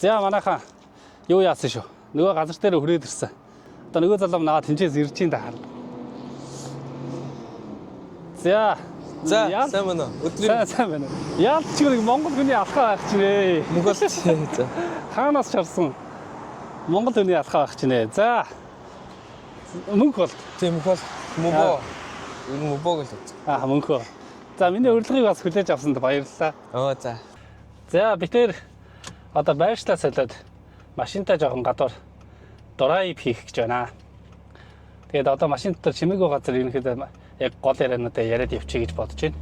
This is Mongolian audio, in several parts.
За манайхаа юу яасан шүү. Нөгөө газар дээр хүрээд ирсэн. Одоо нөгөө залуу наваа тэнцээс ирж ин да хар. За сайн байна уу? Сайн байна. Яалт ч нэг Монгол хүний алхаа байх чинь ээ. Монгол за. Хаанаас чарсан Монгол хүний алхаа байх чинь ээ. За. Мөнх бол. Тийм мөнх бол мөбөө. Энэ мөбөө гэж үү? Мөнхөө. За миний урилгыг бас хүлээж авсанд баярлалаа. За. За битээр одоо байршлаа солиод машинтай жоохон гадуур драйв хийх гэж байна. Тэгээд одоо машин дотор чимээгүй газар ерөнхийдөө яг гол яриануудаа яриад явчих гэж бодож байна.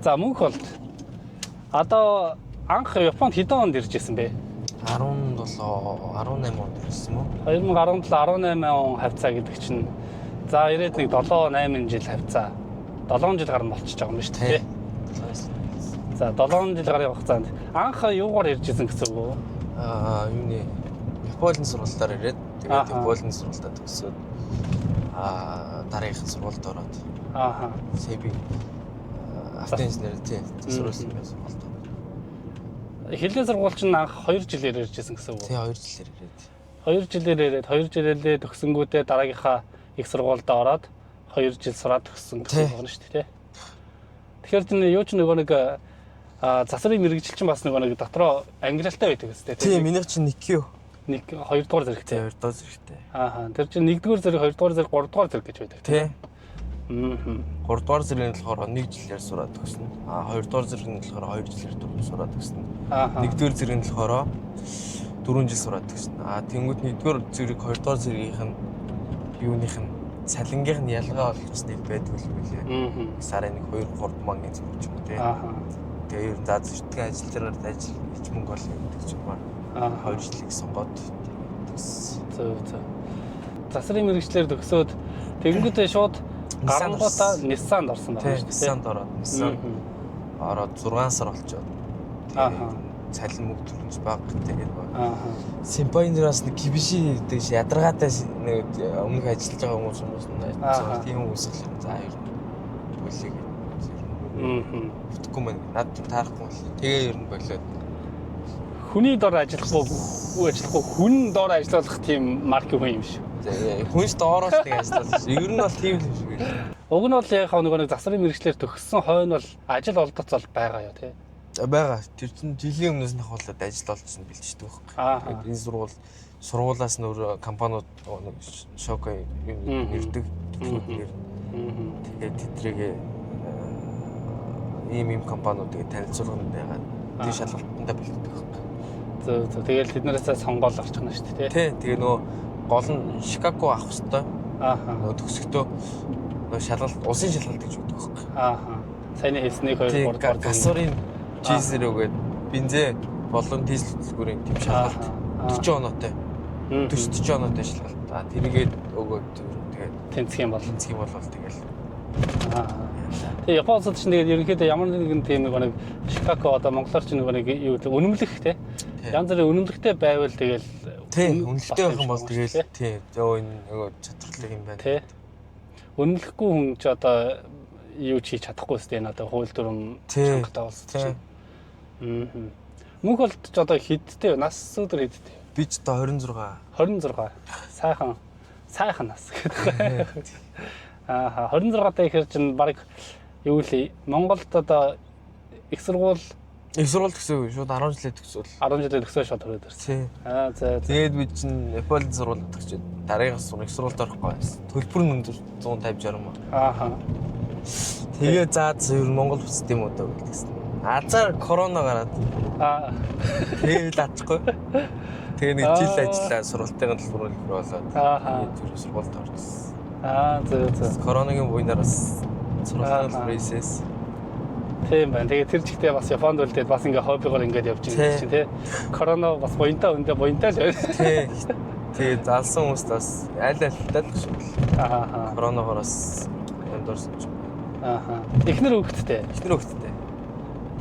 За мөнх бол одоо анх Японд хэдэн онд ирж ирсэн бэ? 17 18 онд ирсэн мө? 2017 18 он хавцаа гэдэг чинь за ирээд нэг 7 8 жил хавцаа. 7 жил гарсан болчихж байгаа юм шүү дээ. За 7 жил гарын хугацаанд анх юугаар ирж ирсэн гэсэн үг үү? Юуны Японы сургалтаар ирээд тэгээд Японы сургалтаа төгсөөд дараагийнхын сургуульд ороод Сэби автоинженер тийм сургуулийн сургуульд. Хэлний сургууль чинь анх 2 жилээр ирж ирсэн гэсэн үг үү? Тийм 2 жилээр ирээд. 2 жилээр ирээд 2 жилээ төгсөнгүүтээ дараагийнхаа их сургуульд ороод 2 жил сураад төгссөн гэсэн үг байна шүү дээ. Тэгэхээр чинь юу ч нөгөө нэг засрын мэрэгжил чинь бас нөгөө нэг дотроо ангилалтай байдаг үстэй тийм. Тийм минийх чинь 1Q. 2 дугаар зэрэгтэй. 2 дугаар зэрэгтэй. Тэр чинь 1 дугаар зэрэг, 2 дугаар зэрэг, 3 дугаар зэрэг гэж байдаг. Тийм. 3 дугаар зэргийн болохоор 1 жилээр сураад төгснө. 2 дугаар зэргийн болохоор 2 жилээр сураад төгснө. 1 дугаар зэргийн болохоор 4 жил сураад төгснө. Тэнгүүд 1 дугаар зэрэг 2 дугаар зэргийнх нь юуных нь салингийнх нь ялгаа олгосныг байдгүй юм билээ. Сарын 1 2 3 мянга зэрэг ч юм уу тий. Тэгээ ер нь заа зүтгэн ажил дээр ажил хийж мөнгө олно гэдэг ч юм аа. 2 жилийг сонгоод зөв. Засрын мэрэгчлэр төгсөөд тэгэнгүүтээ шууд гарангуудаа Ниссанд орсон байна шүү дээ. Ниссанд ороод Ниссан ороод 6 сар болчиход. Тэгээд цалин мөнгө төлөж баг тэгээд Симпайнераас нэг кибиши гэдэг ядаргаатай нэг өмнөх ажиллаж байгаа хүмүүс байна. Тийм хүмүүс л за ер нь бүлийг бүтгэхгүй мэн над таарахгүй л. Тэгээ ер нь болоод хүний дор ажиллахгүй хүн дор ажиллах тийм марк хүн юм шүү. Хүнс доороос тэг ажиллаж. Ер нь бол тийм л юм шиг. Уг нь бол яг нэг засрын мэрэгчлэр төгссөн хойно бол ажил олдоц бол байгаа юу тий. Байгаа. Тэр чинь жилийн өмнөөс нь хавуулаад ажил олдсон бэлчдэг байхгүй. Энэ сургуулаас нөр компаниуд нэг шок юм ирдэг. Тэгээд тэдрийг ийм компаниудыг танилцуулганд байгаад тэр шалгалтанд бэлддэг байхгүй. Зөв. Тэгэл тэднээсээ сонгоол орчих нь шүү дээ тий. Тэгээ нөгөө гол нь Шикаго авах хэвээр. Нөгөө төгсөхдөө нөгөө шалгалт улсын шалгалт гэж үүдэг байхгүй. Саяны хэлснийг 2 3 дугаар гасурын G0 гээд бензин болон дизель хөтөлбөрийн тэм шалгалт 40 оноотой. 40 оноотой шалгалт. Тэргээд өгөөд тэгээд тэнцэх юм бол тэгэл. Тэгээ Японд ч тэгээд ерөнхийдөө ямар нэгэн тийм нэг Шикаго одоо монголоор ч нэг юу гэдэг үнэмлэх те. Янз бүрийн үнэмлэхтэй байвал тэгэл үнэлэхтэй байх юм бол тэгэл тий. Энэ нөгөө чадварлаг юм байна. Тий. Үнэлэхгүй хүн ч одоо юу ч хийж чадахгүй сте энэ одоо хууль дүрм чангатай болсон чинь. Мөнх бол ч одоо хэдтэй нас өдөр хэдтэй. Би ч одоо 26. Сайхан нас гэдэг. 26 та ихэр чинь баг юу л Монголд одоо их сургууль төгсөөгүй шууд 10 жилээ төгсөөл. 10 жилээ төгсөө шууд төрөөд ирсэн. За. Тэгээд би чинь Японы сургууль төгсөөд дараагаас их сургуульд орохгүй байсан. Төлбөр нь 150 60 маа. Тэгээ ер нь Монгол буцд юм уу даа гэсэн. Азар корона гараад. Тэгээд ачхгүй. Тэгээ нэг жил ажиллаа сургалтын төлбөр болоод. Тэгээд сургуульд орчихсон. Зөв. Коронагийн буйнараас сургалтын процесс. Тийм байна. Тэгээ тэр чигтээ бас Японд үлдээд бас ингээ хоббигоор ингээд явж байгаа чинь тий. Корона бас буянтаа л байна. Тий. Тэгээ залсан хүмүүст бас аль альтаад л шүү. Коронавироос эндорс. Эхнэр хүүхэдтэй.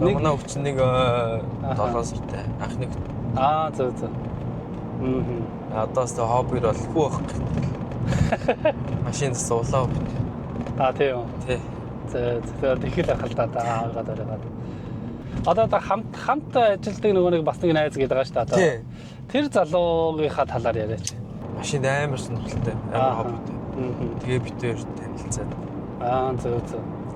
Манай хүүхд чинь нэг 7 сартай. Анхны. Зөв. Одоо ч хоббир бол хүү авах гэдэг. Машинд суулаа. Тийм. Тий. Тэгэхээр ахал та аагаад ороод. Одоо хамт ажилдаг нөгөө нэг бас нэг найз гэдэг байгаа шүү дээ. Тий. Тэр залуугийнхаа талаар яриач. Машинд амар сонирхолтой, амар хоббитэй. Тэгээ битээр танилцаад. Зөв.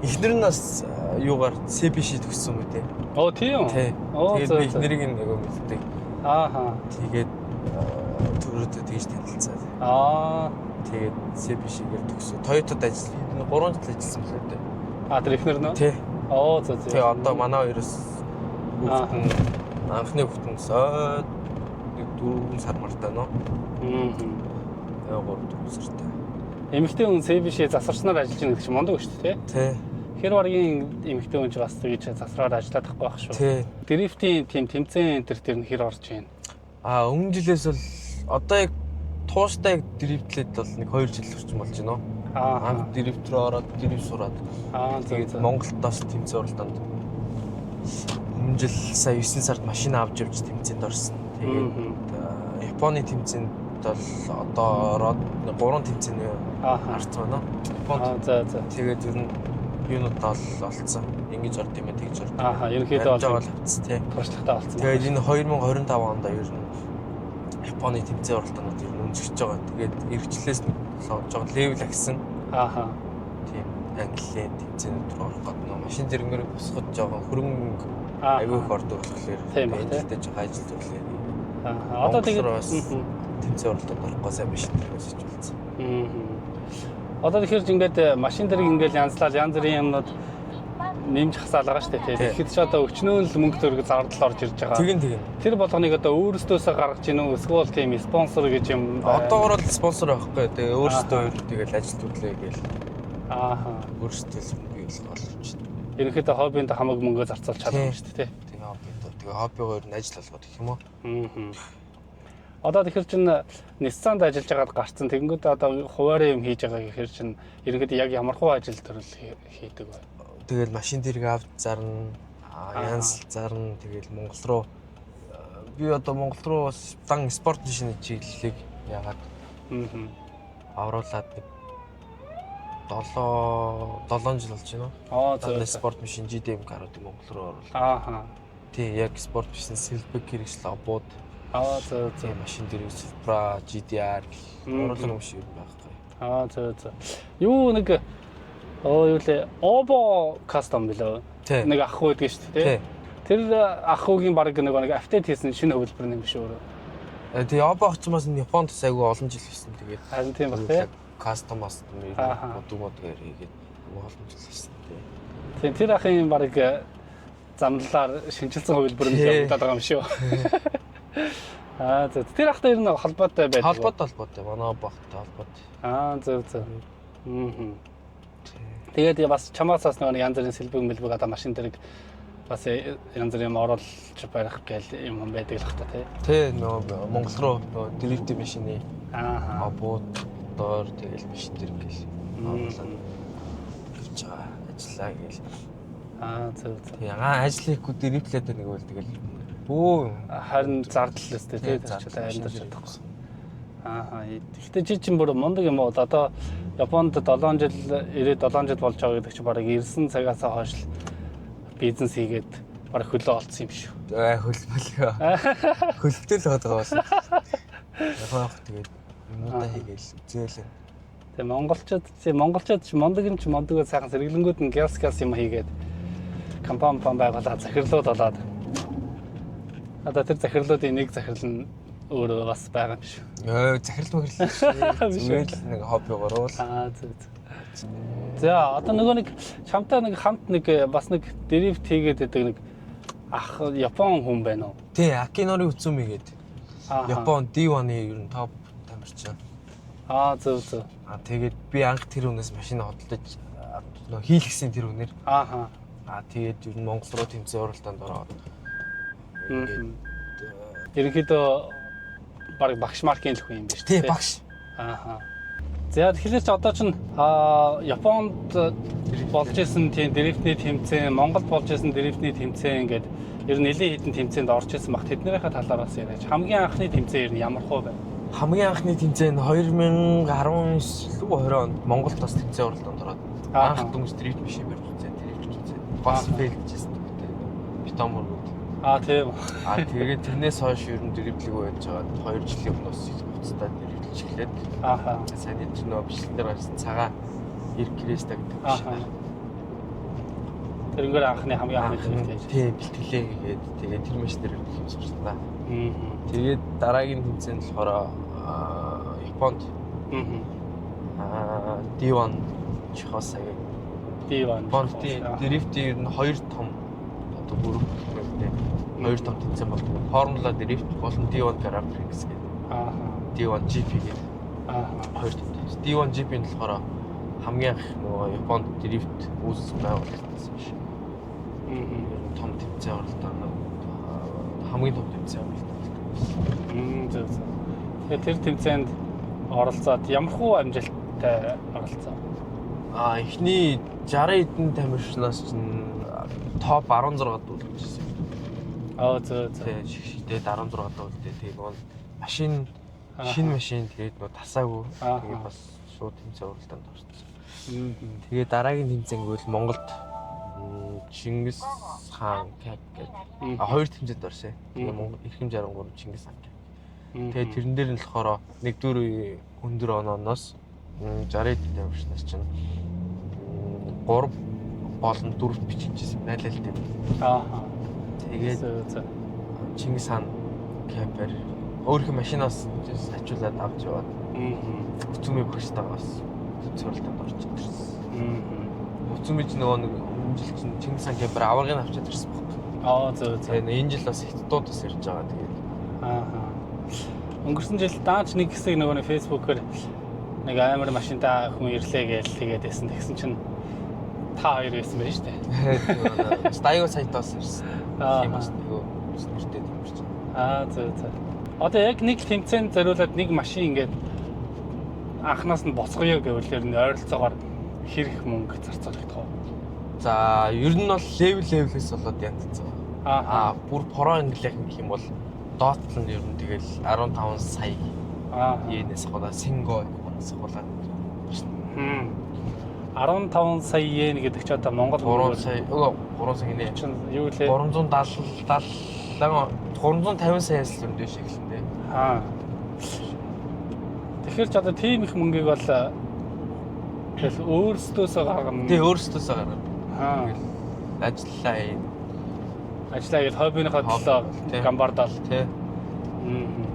Эхнэр нь бас юугаар CBC төгссөн юм үү те. Оо тийм үү? Тий. Тэгээд би эхнэрийг нөгөө мэддэг. Тэгээд төрөөдөө тэгж танилцаад. Тэгээд CBC-гээр төгсөө. Toyota-д ажилласан. 3 жил ажилласан байлаа дээ. Тэр эхнэр нь? Тий. Зөв. Тэгээ одоо манай хоёроос анхны хүүхдэнсээ 4 сар мартаа нөө. 3 сартай. Эмэгтэй хүн CBC засварчнаар ажиллаж байгаа гэдэг чинь мундаг шүү дээ, тий. Тэр баргийн эмэгтэй хүн ч бас тэгж засвараар ажиллаад байхгүй байх шүү. Тий. Дрифтийн тийм тэмцээн тэр нь хэр орж байна? Өмнө жилээс бол одоо яг тууштай дрифтлээд бол нэг 2 жил орчим болж байна. Анх дрифт рүү ороод дрифт сураад. Тэгээд Монголд бас тэмцээн оролдонд. Өмнө жил сая 9 сард машин авч явж тэмцээнд орсон. Тэгээд Японы тэмцээнд бол одоо ороод 3 тэмцээний харцсан байна. За. Тэгээд ер нь юунуудаа олцсон. Ингэж орд юм тэгж орд. Ерөнхийдөө бол авцсан тий. туршлагатай болсон. Тэгээд энэ 2025 онд ер нь Японы тэмцээн оролдоонууд ер нь өнцгөж байгаа. Тэгээд эргчлээс сонсож байгаа левел агсан. Тийм английн тэмцээнүүд рүү орох гэдэг. Машин зэрэгмээр босгож байгаа хөрөнгө аягүй их ордог болохоор ээлжтэй жоо ажил төрлөө. Одоо тэгээд тэмцээн оролдонд орохгүй сайн машин зэрэг өсөж болсон. Одоо тэгэхээр ингээд машин зэрэг ингээд янзлал янз бүрийн юмнууд нэмж хасаал байгаа шүү дээ. Тэгэхэд ч одоо өчнөө л мөнгө төгрөг зардал орж ирж байгаа. Тэгин. Тэр болгоныг одоо өөрсдөөсөө гаргаж ийн үү? Эсвэл тийм спонсор гэж юм. Одоогоор л спонсор байхгүй. Тэгээ өөрсдөө тэгэл ажил төрлөө гээл. Өөрсдөө л бий болгож байна. Ерөнхийдөө хоббинд хамаг мөнгө зарцуулж чадна шүү дээ. Тэгээ хоббинд. Тэгээ хоббигоор нь ажил болгоод гэх юм уу? Одоо тэгэхээр чин Nissan-д ажиллаж байгаад гарцсан. Тэгэнгүүт одоо хуваарь юм хийж байгаа гэхээр чин ерөнхийдөө яг ямар хуу ажил төрөл хийдэг вэ? Тэгэл машин зэрэг авч зарна, янз зарна. Тэгэл Монгол руу би одоо Монгол руу дан спорт машины чиглэлийг ягаад авруулад нэг 7 жил болж байна. Зөв. Спорт машин GDM гаруудыг Монгол руу оруулаа. Тий, яг спорт машин Silverback хэрэгсэл обууд. Зөв. Машин зэрэг Supra, GTR оруулах юм шиг байхгүй. Зөв. Юу нэг юу лээ Obo custom билээ. Нэг ах хүү гэдэг шүү дээ. Тэр ах хүүгийн баг нэг автет хийсэн шинэ хөвлбөр юм биш өөрөө. Тэгээ Obo очмоос нь Японд айгүй олон жил хийсэн. Тэгээд харин тийм баг тий. Custom мод хийгээд олон жил хийсэн тий. Тийм тэр ахын баг замлалаар шинжилсэн хөвлбөр нь явагдаад байгаа юм шүү. Зөв. Тэр ахтай ер нь холбоотой байдаг. Холбоотой. Манай багтай холбоотой. Зөв. Тэгээд бас чамаас бас нэг янз бүрийн сэлбэг одоо машин дэрэг бас янз бүрийн оруулж барих гээл юм байдаг л хата тий. Нөгөө Монгол руу нөгөө дрифт машины обууд доор тэгэл машин дэрэг гээл оруулаад явж байгаа ажиллаа гээл. Зөв. Ягаа ажил хийхгүй дрифтлээд нэг бол тэгэл харин зардал өстэй тий амьдарч чадахгүй. Гэхдээ чи чинь бүр мундаг юм уу? Одоо Японд 7 жил 97 жил болж байгаа гэдэг чинь бараг 9 цагаас хойш бизнес хийгээд бараг хөлөө олцсон юм шүү. Хөлбөлгөө. Хөлбөтөл байгаа бас. Яг тэгээд юмудаа хийгээл үзээлээ. Тэгээ монголчууд ч мундаг юм чи мундаг сайхан сэргэлэнгүүд нь газ юм хийгээд компани байгуулаад захирлууд болоод одоо тэр захирлуудын нэг захирал нь өөрөө бас байгаа юм шүү. Захирал зүгээр л нэг хоббигоор уул. Зөв. За одоо нөгөө нэг чамтай нэг хамт нэг бас нэг дрифт хийгээд байдаг нэг ах Япон хүн байна уу? Тий, Акинори Уцуми гэдэг. Япон D1-ийн ер нь топ тамирчин. Зөв. Тэгээд би анх тэр хүнээс машин хөдөлж нөгөө хийлгсэн тэр хүнээр. Тэгээд ер нь Монгол руу тэмцээн оролдонд ороод. Ерөнхийдөө бараг багш маркийн л хүн юм биш үү? Тий, багш. За тэгэхээр ч одоо чинь Японд болж исэн тийм дрифтний тэмцээн, Монголд болж исэн дрифтний тэмцээн гэдэг ер нь нэлээд хэдэн тэмцээнд орж исэн баг. Тэднийхээ талаар бас яриач. Хамгийн анхны тэмцээн ер нь ямар хөө байна? Хамгийн анхны тэмцээн 2019 лүү 20 онд Монголд бас тэмцээн оролдонд ороод анх дүнс дрифт машин барьж үзсэн, дрифт үзсэн. Бас фейлжсэн гэдэг. домор гэдэг. Тийм. Тэгээд тэрнээс хойш ер нь дрибблиг байж байгаа 2 жилийн өмнөөс их буцтаад дрибблж эхлээд. Сайн энэ нөө бичлэгээр гарсан цагаан Иркреста гэдэг биш. Тэрнгээр анхны хамгийн анхны тэмцээн. Тийм, бэлтгэлээ хийгээд тэгээд тэр маш дээр их юм сурсан. Тэгээд дараагийн тэмцээнд болохоор Японд D1 Чехословак. Японд дрифт ер нь 2 том одоо бүрэг гэмтэй 2 том тэмцээн болдог. Формула дрифт болон D1 Grand Prix гэдэг. D1 GP гэдэг. 2 том. D1 GP-нд болохоор хамгийн анх нөгөө Японд дрифт үүсгэж байгуулагдсан биш. Том тэмцээн оролдоо хамгийн том тэмцээн оролдоо. Тэгээд тэр тэмцээнд оролцоод ямархуу амжилттай оролцоо. Эхний 60 эдэн тамирчнаас чинь топ 16 дуулчихсан. Тэгээд 16 дуулдээ. Тэгээд нөгөө машин шинэ машин тэгээд нөгөө тасаагүй. Тэгээд бас шууд тэмцээн оролдоонд орсон. Тэгээд дараагийн тэмцээн гэвэл Монголд Чингис хаан Кап гэдэг 2 тэмцээнд орсон. Тэгээд Монгол Эрхэм 63 Чингис хаан Кап. Тэгээд тэрэн дээр нь болохоор 1-р үеийн өндөр онооноос 60 тамирчнаас чинь 3 болон 4 бичижсэн найлалт юм. Тэгээд Чингис хаан Капер өөрийнхөө машинаас ачуулаад авч яваад Уцуми багштайгаас цоролтонд орж ирсэн. Уцуми ч нөгөө нэг жил чинь Чингис хаан Капер аваргыг авчиад ирсэн баг. Тэгээд энэ жил бас хятадууд бас ирж байгаа тэгээд. Өнгөрсөн жил даанч нэг хэсэг нөгөө фэйсбүүкээр нэг амар машинтай хүн ирлээ гэж тэгээд байсан. Тэгсэн чинь та хоёр байсан байж тээ. Стайго сайтаас ирсэн. Тийм бас нөгөө нэртэй тэмэрч байна. Одоо яг нэг тэмцээнд зориулаад нэг машин ингээд анханаас нь босгоё гэвэл ойролцоогоор хэрэг мөнгө зарцуулагдах уу? За, ер нь бол левелээс болоод янзцсан. Бүр про англиах гэх юм бол доотлол нь ер нь тэгэл 15 сая. Йенээс хаваа синго гэнээс хаваа. 15 сая йен гэдэг чи одоо Монгол 3 сая 3 сая нэ. Чин юу лээ? 350 саяас л өндөө шиг л нэ. Тэгэхээр ч одоо тийм их мөнгийг бол тэгэл өөрсдөөсөө гаргана. Тий, өөрсдөөсөө гаргана. Ажиллаа гэж хоббиныхоо төлөө гамбардаал тий.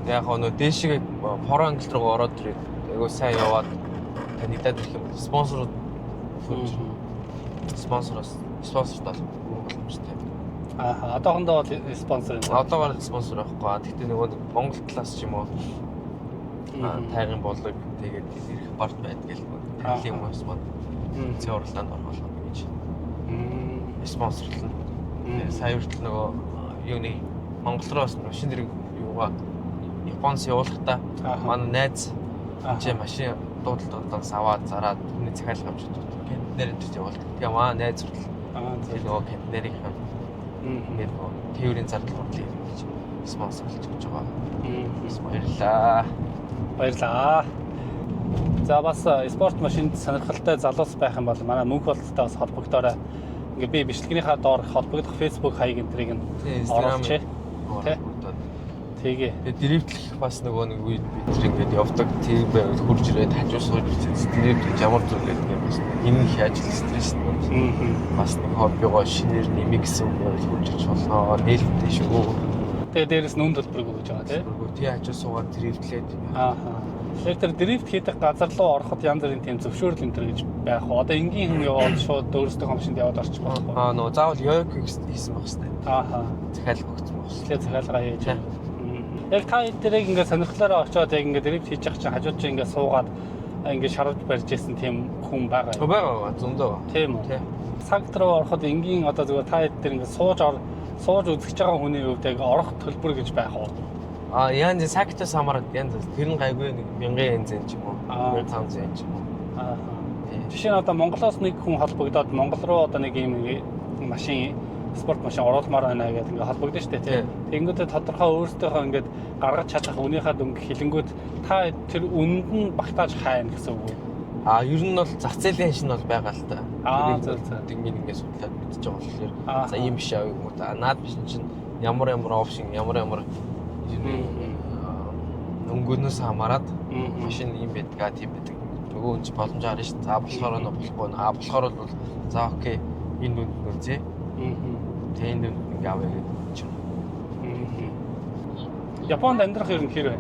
Яг нөө дээшгээ про англи руу ороод ирээд айгуу сайн яваад танигдаад ирэх юм. Спонсороос боломжтой. Одоохондоо бол спонсор юм. Одоогоор спонсор авахгүй. Гэхдээ нөгөө Монгол талаас ч юм уу тайгын болог тэгээд ирэх барт байдаг л танилын хүмүүс мод зэ уралдаанд орох гэж спонсорлно. Сая хүртэл нөгөө юуны Монгол руу бас шинэ зэрэг юугаа Японоос явуулахдаа манай найз чи машин дуудалтаас аваад зараад түүний захиалга авч контейнер дээр явуулдаг. Тэгээ маа найз хүртэл тэр нөгөө контейнерийн ингээд нөгөө тээврийн зардал хурлын гэж спонсорлж өгч байгаа. Баярлалаа. За бас спорт машинд сонирхолтой залуус байх юм бол манай мөнх бололтой бас холбогдоорой. Ингээ би бичлэгнийхаа доор холбогдох Facebook хаяг энтрийг нь оруулчих. Тэгээ. Дрифтлэх бас нөгөө нэг үед бид тэр ингээд явдаг тийм байвал хурж ирээд хажуу сууж дрифт гэж ямар зүйл гэдэг юм бас энэ их ажил стресс бас нэг хоббигоо шинээр нэмэх гэсэн үг байвал хурж иж болно. Нээлттэй шүү. Тэгээ дээрэс нүн төлбөрөг өгж байгаа тийм. Тий хажуу суугаад дрифтлээд. Яг тэр дрифт хийдэг газар руу ороход янз бүрийн тийм зөвшөөрөл энэ төр гэж байх уу? Одоо энгийн хүн яваад шууд өөрсдөө машинд яваад орчих болох уу? Нөгөө заавал ёг хийсэн байх хэрэгтэй. Захиалга өгсөн байх. Тэгээ захиалга хийж. Яг та эдгээрийг ингээд сонирхлоороо очиод яг ингээд дрифт хийж явах чинь хажууд чинь ингээд суугаад ингээд шарвж барьж исэн тийм хүн байгаа юу? Байгаа зөндөө. Тийм үү? Цагт руу ороход энгийн одоо зүгээр та эдгээр ингээд сууж үзэж байгаа хүний хувьд яг орох төлбөр гэж байх уу? Янз сактаас хамаарат янз тэр нь гайгүй 1000 yen ч юм уу 1500 yen ч юм уу. Жишээ нь одоо Монголоос нэг хүн холбогдоод Монгол руу одоо нэг юм машин спорт машин оруулмаар байна гэдэг ингээд холбогдсон шүү дээ тийм. Тэнгүүтээ тодорхой өөртөөхөө ингээд гаргаж чадах үнийхээ дөнгө хилэнгүүд та тэр үнэнд нь багтааж хайна гэсэн үг. Ер нь бол зах зээлийн ханш нь бол байгаа л та. За. Тэнгин ингээд судлаад мэдчихэж байгаа болохоор за ийм биш аа юм уу та. Наад биш чинь ямар опшн ямар өнгөнөөс хамаарат машин ийм байдгаа тийм байдаг. Нөгөө хүн чинь боломж харна шүү. За болохоор нөө болохгүй нөө. Болохоор бол за окей энэ дүнд үзье. Тэгээ энэ дүнд ингээ авъя гэж чинь. Японд амьдрах ер нь хэр вэ?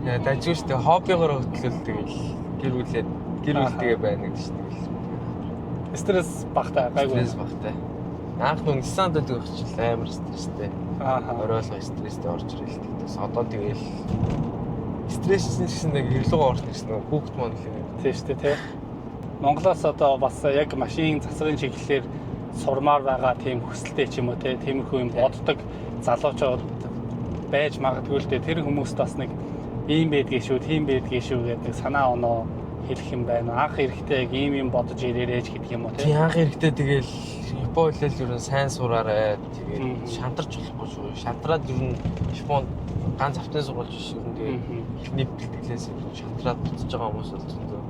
Яа дажгүй шүү. Хоббигоор хөтлөл тэгэл гэр бүлтэйгээ байна гэдэг чинь тэгэл. Стресс багтаа гайгүй. Стресс багтаа. Анх нөө Нисанд байдаг ч амар стресстэй. Оройлго стресстэй орж ирэл тэгээс одоо тэгэл стресс гэсэн нэг хэрлүүг орж ирсэн нөгөө хүүхд маань л юм. Тийм шүү дээ тий. Монголоос одоо бас яг машин засварын чиглэлээр сурмаар байгаа тийм хүсэлтэй ч юм уу тий. Тиймэрхүү юм боддог залуучууд байж магадгүй л дээ. Тэр хүмүүст бас нэг ийм байдгийг шүү, тийм байдгийг шүү гэдэг санаа оноо хэлэх юм байна. Анх эрэхтэй яг ийм юм бодож ирээрэж гэдэг юм уу тий. Анх эрэхтэй тэгэл Япон хэлээр ер нь сайн сураарай. Тэгээд шантарч болохгүй шүү. Шантраад ер нь Японд ганц автын сургууль биш ер нь тэгээд эхний бэлтгэлээс шантраад буцаж байгаа хүмүүс бол зөндөө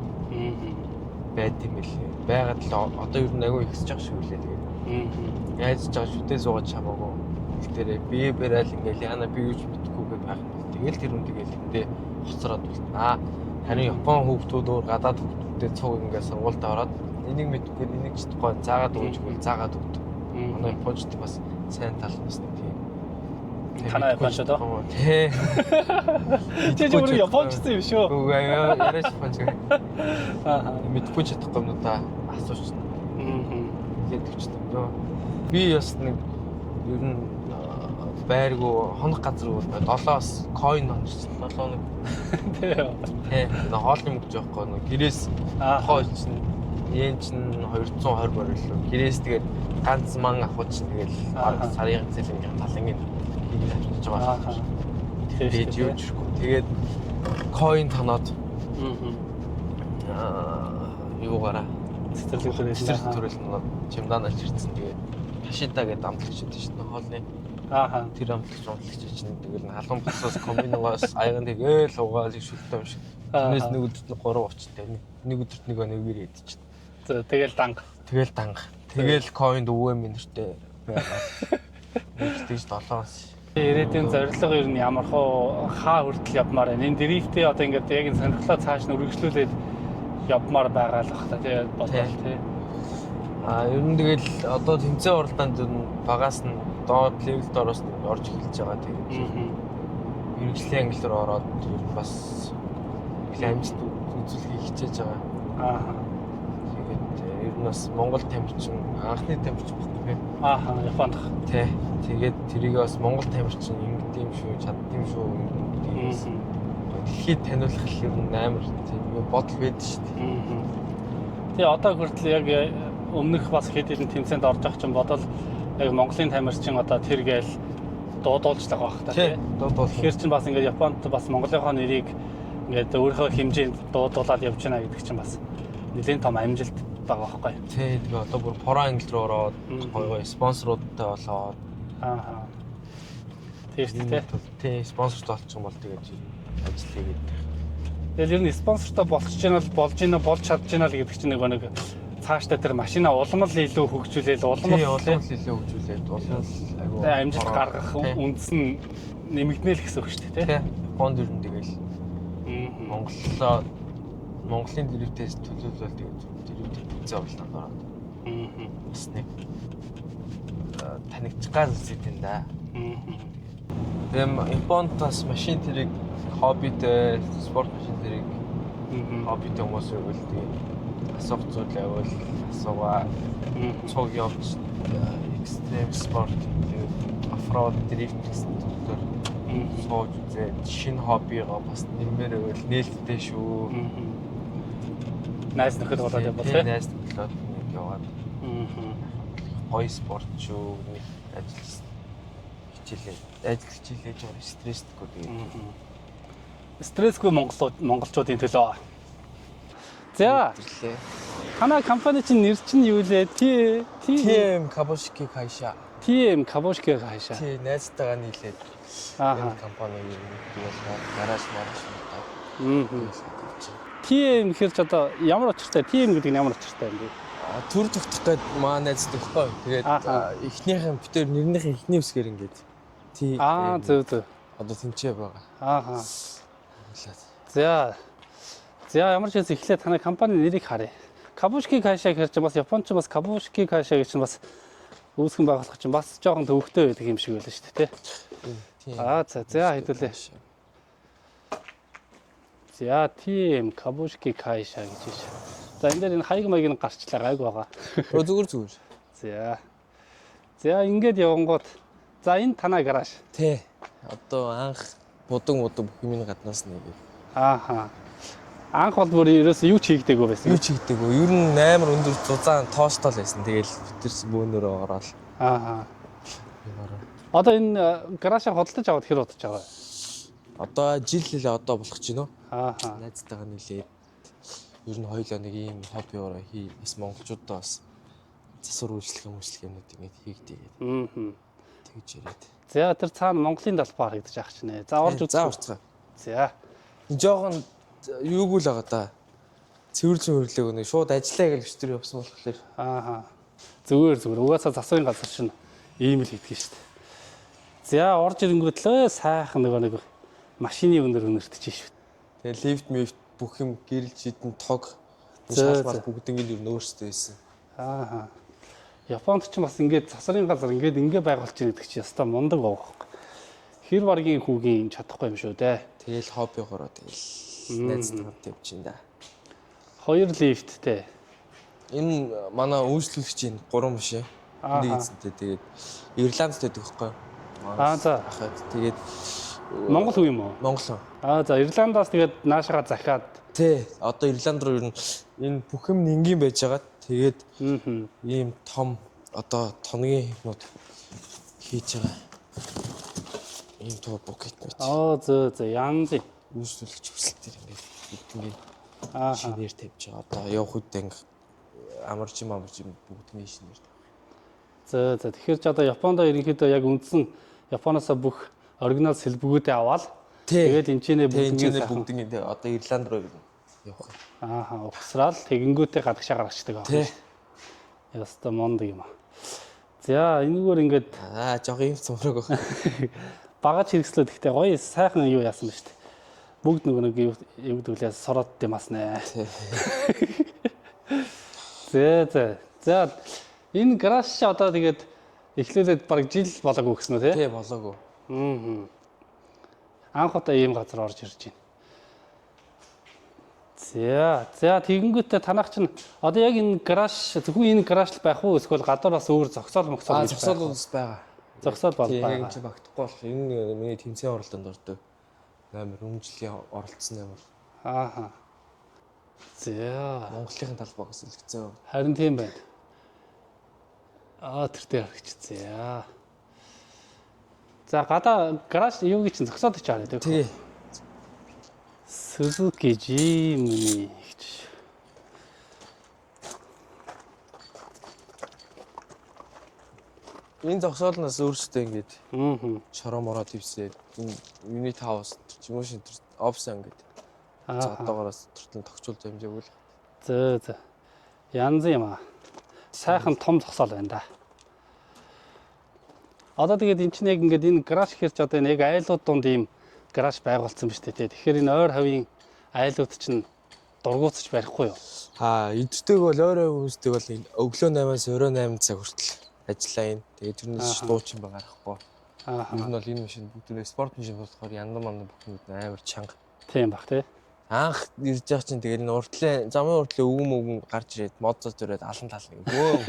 байд юм билээ. Байгаад л одоо ер нь аягүй ихсэж байгаа шүү лээ тэгээд. Яаж ч байгаа шүтээ суугаад чамаагүй. Тэгтэрээ бие барайл ингээл яана би юу ч мэдхгүйгээ байх юм. Тэгэл тэр хүн тэгэл эндээ хоцроод бол. Харин Япон хүүхдүүд өөр гадаад хүүхдүүдтэй цуг ингээд сургуультай ороод энийг мэдгүй энийг ч тухай заагаад өгч өгвөл заагаад өгдөг. Манай Япончд бас сайн тал бас нэг тийм. Танай Японч доо. Тий. Чи өөрөө Япончсан юм шүү. Үгүй яриаш Японч. Мэдгүй чадахгүй юм да асууч. Хэлдэг ч юм. Би бас нэг ер нь байргуу хоног газар бол 7-оос coin онцсон 7 хоног. Тий. Нэг хоолны мөнгө жоохгүй нэг гэрээс хоо чинь yen чинь 220 барилуу. Гэрээс тэгээд ганц ман авах чинь тэгэл сарын зэлэнгийн талангийн хийж авчиж байгаа. Тэгээд юу ч тэгээд coin тоноод юугаараа цэцэрлэг төрөл чемданаас ирсэн. Тэгээд хашита гэдэг амтлагч байдаг шин хоолны. Тэр амтлагч чинь тэгэл халуун босоос комбиноос аяган тэгэл угаал их шүлтэй юм шиг. Тэрнээс нэг өдөрт 3 очтой. Нэг өдөрт нэг бэр идэж чинь. Тэгэл данга. Тэгэл coin өвөө минертэй байгаа. Тэгж 7-оос. Ирээдүйн зорилго ер нь ямар хаа хүртэл явмаар байна. Энэ дрифтээ одоо ингээд яг энэ сонирхлоо цааш нь үргэлжлүүлээд явмаар байгаа л бах та тий бодлоо тий. Ер нь тэгэл одоо тэмцээн уралдаанд ер нь багаас нь доод левел доороос нь орж эхэлж байгаа тэгээд. Мэргэжлийн англи руу ороод ер нь бас амжилт үзүүлэхийг хичээж байгаа. Тэгээд ер нь бас Монгол тамирчин анхны тамирчин баггүй. Японд. Тий. Тэгээд тэрийг бас Монгол тамирчин ингэдэм шүү, чаддсан шүү гэдгээс дэлхийд таниулах ер нь амар тийм бодол байдаг шүү дээ. Тэгээ одоо хүртэл яг өмнөх бас хэд хэдэн тэмцээнд орж авах чинь бодвол яг Монголын тамирчин одоо тэр гээл дуудуулжлаа байх та тий. Тэгэхээр чинь бас ингээд Японд бас Монголынхоо нэрийг ингээд өөрийнхөө хэмжээнд дуудуулаад явж байна гэдэг чинь бас нэлээд том амжилт байгаа байхгүй. Тий. Тэгээ одоо бүр Pro Англи руу ороод гоё спонсоруудтай болоод тийм тий. Тий, спонсорт болчих юм бол тэгээд ажил хийгээд. Тэгэл ер нь спонсортой болж чадж байна л гэдэг чинь нэг цаашдаа тэр машина улам л илүү хөгжүүлээл улам л илүү хөгжүүлээд айгүй амжилт гаргах үндэс нь нэмэгдэнэ л гэсэн үг шүү дээ тий. Японд ер нь тэгэл Монголын дрифтээс төлөвлөлт тэгээд дрифт зовлон ороод. Бас нэг танигдчих гал үсэт энэ да. Тэм Японд бас машин тэрийг хоббитэй спорт машин тэрийг хоббитэй хүмүүс байвал тэгээд асуух зүйл байвал асуугаа цог явж экстрем спорт тэгээд оффроуд дрифт гэсэн зүйлээр сууж үзээд шинэ хоббигоо бас нэмээр байвал нээлттэй шүү. Найс нөхөд болоод явбал тийм найс болоод яваад. Гоё спорт шүү нэг ажил хичээлээ жоо стрессгүй тэгээд. Стрессгүй монголчуудын төлөө. За. Танай компани чинь нэр чинь юу лээ? TM Kabushiki Kaisha. TM Kabushiki Kaisha. Тий, найзтайгаа нийлээд энэ компаниг юу гараж марш. TM гэхэр ч одоо ямар учиртай? TM гэдэг нь ямар учиртай юм бэ? Төр тогтох гээд маа найз төгөхгүй. Тэгээд эхнийхэн битэр нэрнийхэн эхний үсгээр ингээд тий. Зөв. Одоо тэнцээ байгаа. За ямар ч юм эхлээд танай компани нэрийг харъя. Kabushiki Kaisha гэж бас Японч бас Kabushiki Kaisha гэж бас үүсгэн байгуулах чинь бас жоохон төвөгтэй байдаг юм шиг байлаа шүү дээ, тий. За хэдүүлээ. За TM Kabushiki Kaisha гэж биш. За энэ дээр энэ хаяг маягийн гарчлаа гайг байгаа. Зүгээр. За ингээд явангууд за энэ танай гараж. Тий. Одоо анх будаг бүх юмны гаднаас нэг. Анх бол бүр ерөөсөө юу ч хийгдээгүй байсан. Ер нь амар өндөр зузаан тоостол байсан. Тэгэл тэр бөөнөрөө ороод. Одоо энэ гаражаа хөдөлж аваад хэр удаж байгаа вэ? Одоо жил одоо болох ч гинөө. Найзтайгаа нийлээд ер нь хоёулаа нэг ийм хоббиороо бас монголчуудаа бас засвар үйлчлэх юмнууд ингэж хийгдээгээд. Тэгж яриад. За тэр цаана Монголын талбай харагдаж байгаа ч нэ. За орж үзье. За. Жохон юуг л байгаа да. Цэвэрлэн хөрлөөг нэг шууд ажиллаа гэж өчтөр явсан болохоор. Зүгээр. Угаасаа засварын газар шин ийм л хийдэг шүү дээ. За орж ирэнгүүтлээ сайхан нэг машины өнөртөж шүү. Тэгээ лифт бүх юм гэрэл жидэн тог шалмал бүгднийг нь өөрсдөө хийсэн. Японд ч бас ингээд засварын газар ингээ байгуулж байгаа гэдэг чинь яста мундаг байгаа. Хэр баргийн хүүгийн чадахгүй юм шүү дээ. Тэгэл хоббигоороо тэгэл найзтайгаа тавьчихин да. 2 лифттэй. Энэ манай үйлчлүүлэгчийн 3 машин. Нэг эзэнтэй тэгээд Ирландтэй төгөхгүй. За. Тэгээд Монгол хүү юм уу? Монгол. За Ирландаас тэгээд наашаага захиад. Тий. Одоо Ирланд руу ер нь энэ бүх юм энгийн байж байгаа. Тэгээд ийм том одоо тоногийн юмнууд хийж байгаа. Ийм тоо букет байж. За янз үйлчлүүлэгч хүсэл төр ингээд шинээр тавьж байгаа. Одоо явах үед ингээ амарч юм бүгдний шинээр. За тэгэхээр ч одоо Японд ерөнхийдөө яг үндсэн Японоос бүх оригинал сэлбэгүүдээ аваад тэгээд энэчнээ бүгднийг одоо Ирланд руу явах. Угсраал тэгэнгүүтээ гадагшаа гаргацдаг аа. Яста монд юм. За энэгээр ингээд жоох юм цомрог баг. Багаж хэрэгслээд ихтэй гоё сайхан юу яасан ба шүү дээ. Бүгд нэг юу гэдгүүлээ сороод димаас нэ. За энэ гараж одоо тэгээд эхлүүлээд баг жил болоогүй гэсэн үү те? Тий болоогүй. Анх удаа ийм газар орж ирж байна. За тэгэнгүүтээ танах чинь одоо яг энэ гараж зөвхөн энэ гараж л байх уу эсвэл гадуур бас өөр зогсоол байгаа. Зогсоол бол байгаа. Тийм ч багтахгүй болох. Энэ миний тэмцээн оролдонд ордог. Амар өмжлийн оролцсон амар. За Монголын талбайгаас илгэцэн. Харин тийм байна. Тэр дээр харагч. За гадаа гараж юу гэж зогсоод ч байгаа тийм. Тий. Suzuki Jimny гэж. Энэ зогсоолноос өөрсдөө ингээд шороо мороо твсээд энэ unit house motion option гэдэг. За одоогоос төртөл тогтчулж хэмжээгүй л. За. Янз юм аа. Сайхан том зогсоол байна да. Одоо тэгээд эн чинь яг ингээд энэ гараж хэрч одоо нэг айлууд дунд ийм гараж байгуулсан биз дээ. Тэгэхээр энэ ойр хавийн айлууд чинь дургуутсаж барихгүй юу? Эддэг бол ойр хавийн хүмүүсдэг бол өглөө 8-аас орой 8 цаг хүртэл ажиллаа энэ. Тэгээд тэрнээс дуучин байгаа арахгүй. Ер нь бол энэ машин бүгд спорт машин болохоор яндан бүх юм амар чанга. Тийм бах тий. Анх ирж байгаа чинь тэгээд энэ уртлын замын уртлын өвгөн гарч ирээд мод зож ирээд алан тал нэг өө.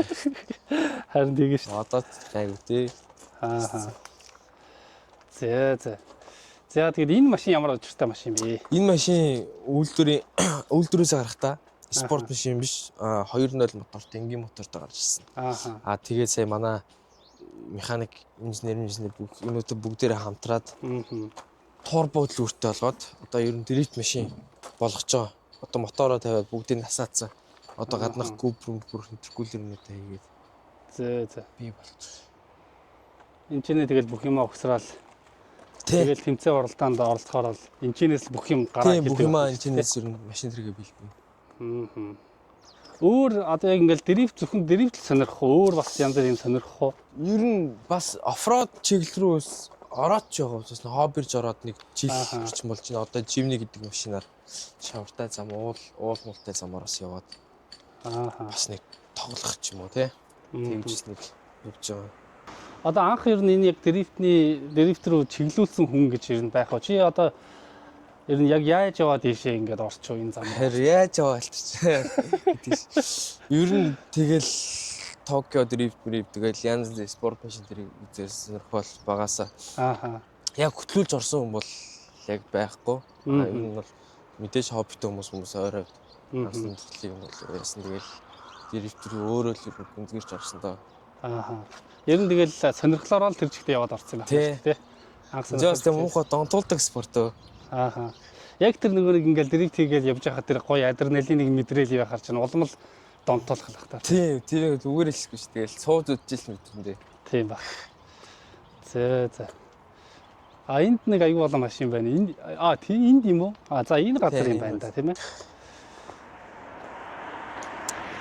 Харин тийгэж. Одоо гайгүй тий. За тэгээд энэ машин ямар учиртай машин бэ? Энэ машин үйлдвэрээс гарахтаа спорт машин биш 2.0 мотортой энгийн мотортой гарч ирсэн. Тэгээд сая манай механик инженер бүх юмнууд бүгдээрээ хамтраад турбо төлөвтэй болгоод одоо ер нь дрифт машин болгож байгаа. Одоо мотороо тавиад бүгдийг насаацсан. Одоо гаднах гүбрүмбүр интеркулер юмнуудаа хийгээд. За. Би болчих. Энд чинь тэгэл бүх юм угсраал Тэгэл тэмцээн уралдаанд оролцохоор бол энэчнээс бүх юм гараа хэлдэг. Тийм бүх юм энэчнээс ер нь машин зэрэгээ бэлдэнэ. Өөр одоо яг ингээл дрифт зөвхөн дрифт л сонирхох уу? Өөр бас янз бүр юм сонирхох уу? Ер нь бас оффроуд чиглэл рүү ороод ч байгаа учраас хоббирж ороод нэг жил орчин болж байна. Одоо Jimny гэдэг машинаар шавартай зам уул муултай замаар бас яваад бас нэг тоглох ч юм уу тий. Тэгж нэг явж байгаа. Одоо анх ер нь энэ яг дрифт рүү чиглүүлсэн хүн гэж ер нь байх уу? Чи одоо ер нь яг яаж яваад ийшээ ингээд орчих вэ энэ зам? Харин яаж яваа хэлчих. Ер нь тэгэл Токио дрифт тэгэл янз бүрийн спорт машин тэрийг үзээс сонирхол багасаа. Яг хөтлүүлж орсон хүн бол яг байхгүй. Ер нь бол мэдээж хоббитой хүмүүс ойроо насан туршлыг юм бол яасан тэгэл дрифт рүү өөрөө л гүнзгийрч орсон доо. Ер нь тэгэл сонирхлоороо л тэр жигтэй яваад орсон байх тий. Анх сонирхолтой муухай донтуулдаг спорт өө. Яг тэр нэг ингээл дрифт хийгээл явж байхад тэр гоё адреналин нэг мэдрэл явахаар чинь улам л донтуулах л та. Тийм, тэр зүгээр хэлэхгүй шүү. Тэгэл сууж үдчихэл мэдрэндээ. Тийм ба. За. Энд нэг аюу болон машин байна. Энд юм уу? За энэ газар юм байна да, тийм ээ.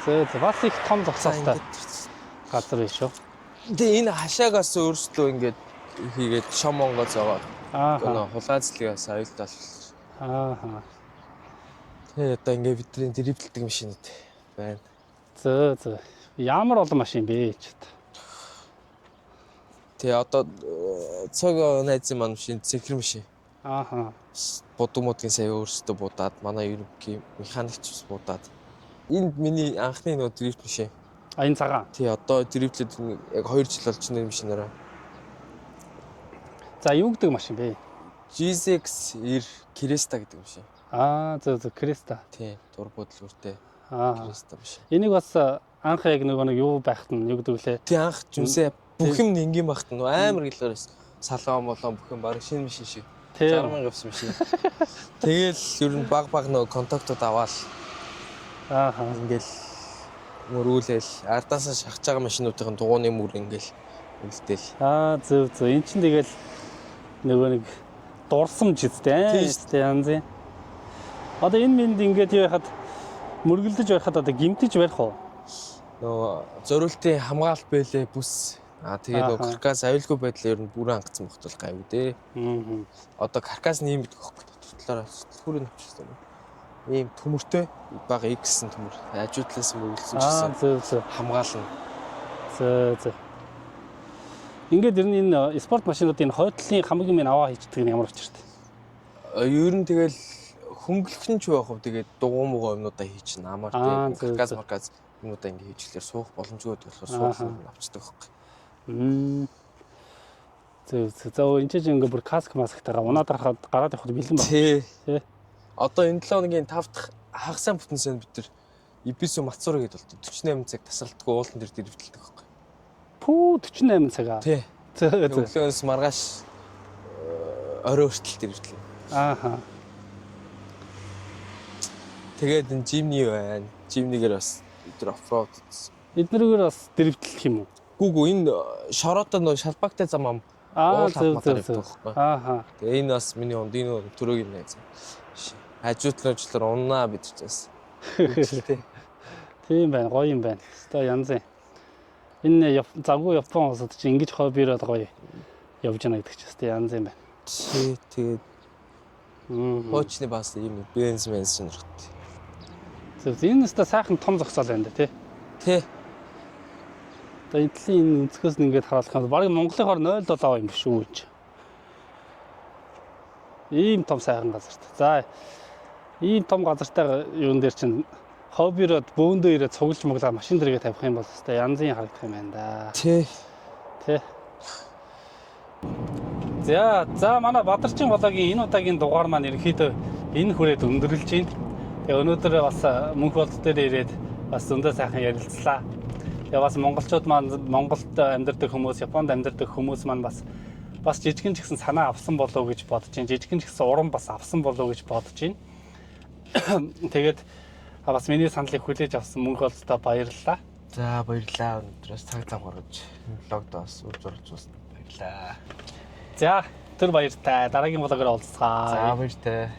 За бас их том зогсоолтой газар биш шүү. Тэгээ энэ хашаагаас өөрсдөө ингээд хийгээд шомонгоо зогоод. Гэнэ хулгайцлагаас аюултай. Тэгээ одоо ингээд бидний дрифтлдэг машинууд байна. За. Ямар олон машин бэ ч. Тэгээ одоо цаг найзын маань машин цэхэр машин. Будмуудын сая өөрсдөө будаад манай ерөнхий механикч будаад. Энд миний анхны нөө дрифт машин. Энэ цагаан. Тий одоо дрифтлээд яг 2 жил болж байна машинаараа. За юу гэдэг машин бэ? GZX 90 Cresta гэдэг машин. За Cresta. Тий дур бодлогоортэй. Cresta машин. Энийг бас анх яг нэг юу байхад нь юу гэдэг вүлээ? Тий анх жүнсээ бүх юм энгийн багт нь амар гэлээрээс салгаан болон бүх юм баг шинэ машин шиг. 60,000 авсан машин. Тэгэл ер нь баг нөө контактууд аваад ингээл мөрүүлээл ардаасаа шахаж байгаа машинуудын дугууны мөр ингээл үлдээл. Зөв. Энд чинь тэгэл нөгөө нэг дурсамж үстэй янзын. Одоо энэ минь ингээд яхад мөргөлдөж байхад одоо гимтэж барих уу? Нөгөө зориултын хамгаалалт байлээ бүс. Тэгээд нөгөө каркас аюулгүй байдлаар ер нь бүрэн хангацсан багтвал гайв дээ. Одоо каркас нь ийм гэдэг хөхгүй тутлаараа хүрээ навчсан юм. Ийм төмөртэй бага X-сэн төмөр ажуудлаас мөргөлсөн гэсэн. Зөв. Хамгаална. За. Ингээд ер нь энэ спорт машинуудын хойдлын хамгийн минь аваа хийждэг нь ямар учиртай? Ер нь тэгэл хөнгөлөх нь ч байх вэ тэгээд дугуй муугаа юмнуудаа хийчихнэ. Амар тийм каркас юмнуудаа ингэ хийчихлээр суух боломжгүй болохоор суух авчдаг хөхгүй. Зөв. За энэ чинь ингээ бүр каск масктайгаа унаад гарахад гараад явахд бэлэн байна. Тий. Одоо энэ 7 хоногийн 5 дахь хагасаа бүтэнсэн бид нар Ибису Мацура гэдэг болтой 48 цаг тасралтгүй уулан дээр дэвтэлдэг байхгүй. Пүү 48 цагаа. Тий. Өглөөс маргааш орой хүртэл дэвтлээ. Тэгээд энэ Jimny байна. Jimny-гээр бас бид нар оффроуд хийсэн. Эднэрээр бас дэвтлэх юм уу? Гүгүү энэ шороотой нөө шалбагтай зам ам зөв. Тэгээ энэ бас миний онд энэ төрөөг юм найз. Хажуутлаачлаар уннаа бидчихээс. Тийм байна, гоё юм байна. Өстой янзын. Энэ завгүй Япон улсад чи ингэж хоббироод гоё явж байна гэдэг чи өстой янз юм байна. Тэгээд хоочны бас ийм бензин сонирхт. Зөв энэ өстой сайхан том зогсоол байна да тий. Одоо эдлийн өнцгөөс нь ингэж харуулах юм бол баг Монголынхоор 0.7 юм биш үү гэж. Ийм том сайхан газарт. За ийм том газартай юун дээр чинь хоббироод бөөндөө ирээд цуглаж моглаа машин дээргээ тавих юм бол өстой янзын харагдах юм байна да. Тий. За манай Бадарчин болоогийн энэ удаагийн дугаар маань ерөнхийдөө энэ хүрээд өндөрлж байна. Тэгээ өнөөдөр бас мөнх болт дээр ирээд бас зөндөө сайхан ярилцлаа. Тэгээ бас монголчууд маань Монголд амьдардаг хүмүүс, Японд амьдардаг хүмүүс маань бас жижигэн ч гэсэн санаа авсан болов уу гэж бодож байна. Жижигэн ч гэсэн урам бас авсан болов уу гэж бодож байна. Тэгээд бас миний саналыг хүлээж авсан мөнх болттой баярлалаа. За баярлалаа. Өнөөдрөөс цаг зав гаргаж влогд бас үрж оруулж байна. Баярлалаа. За түр баяртай. Дараагийн блогоор уулзцаа. За баяртай.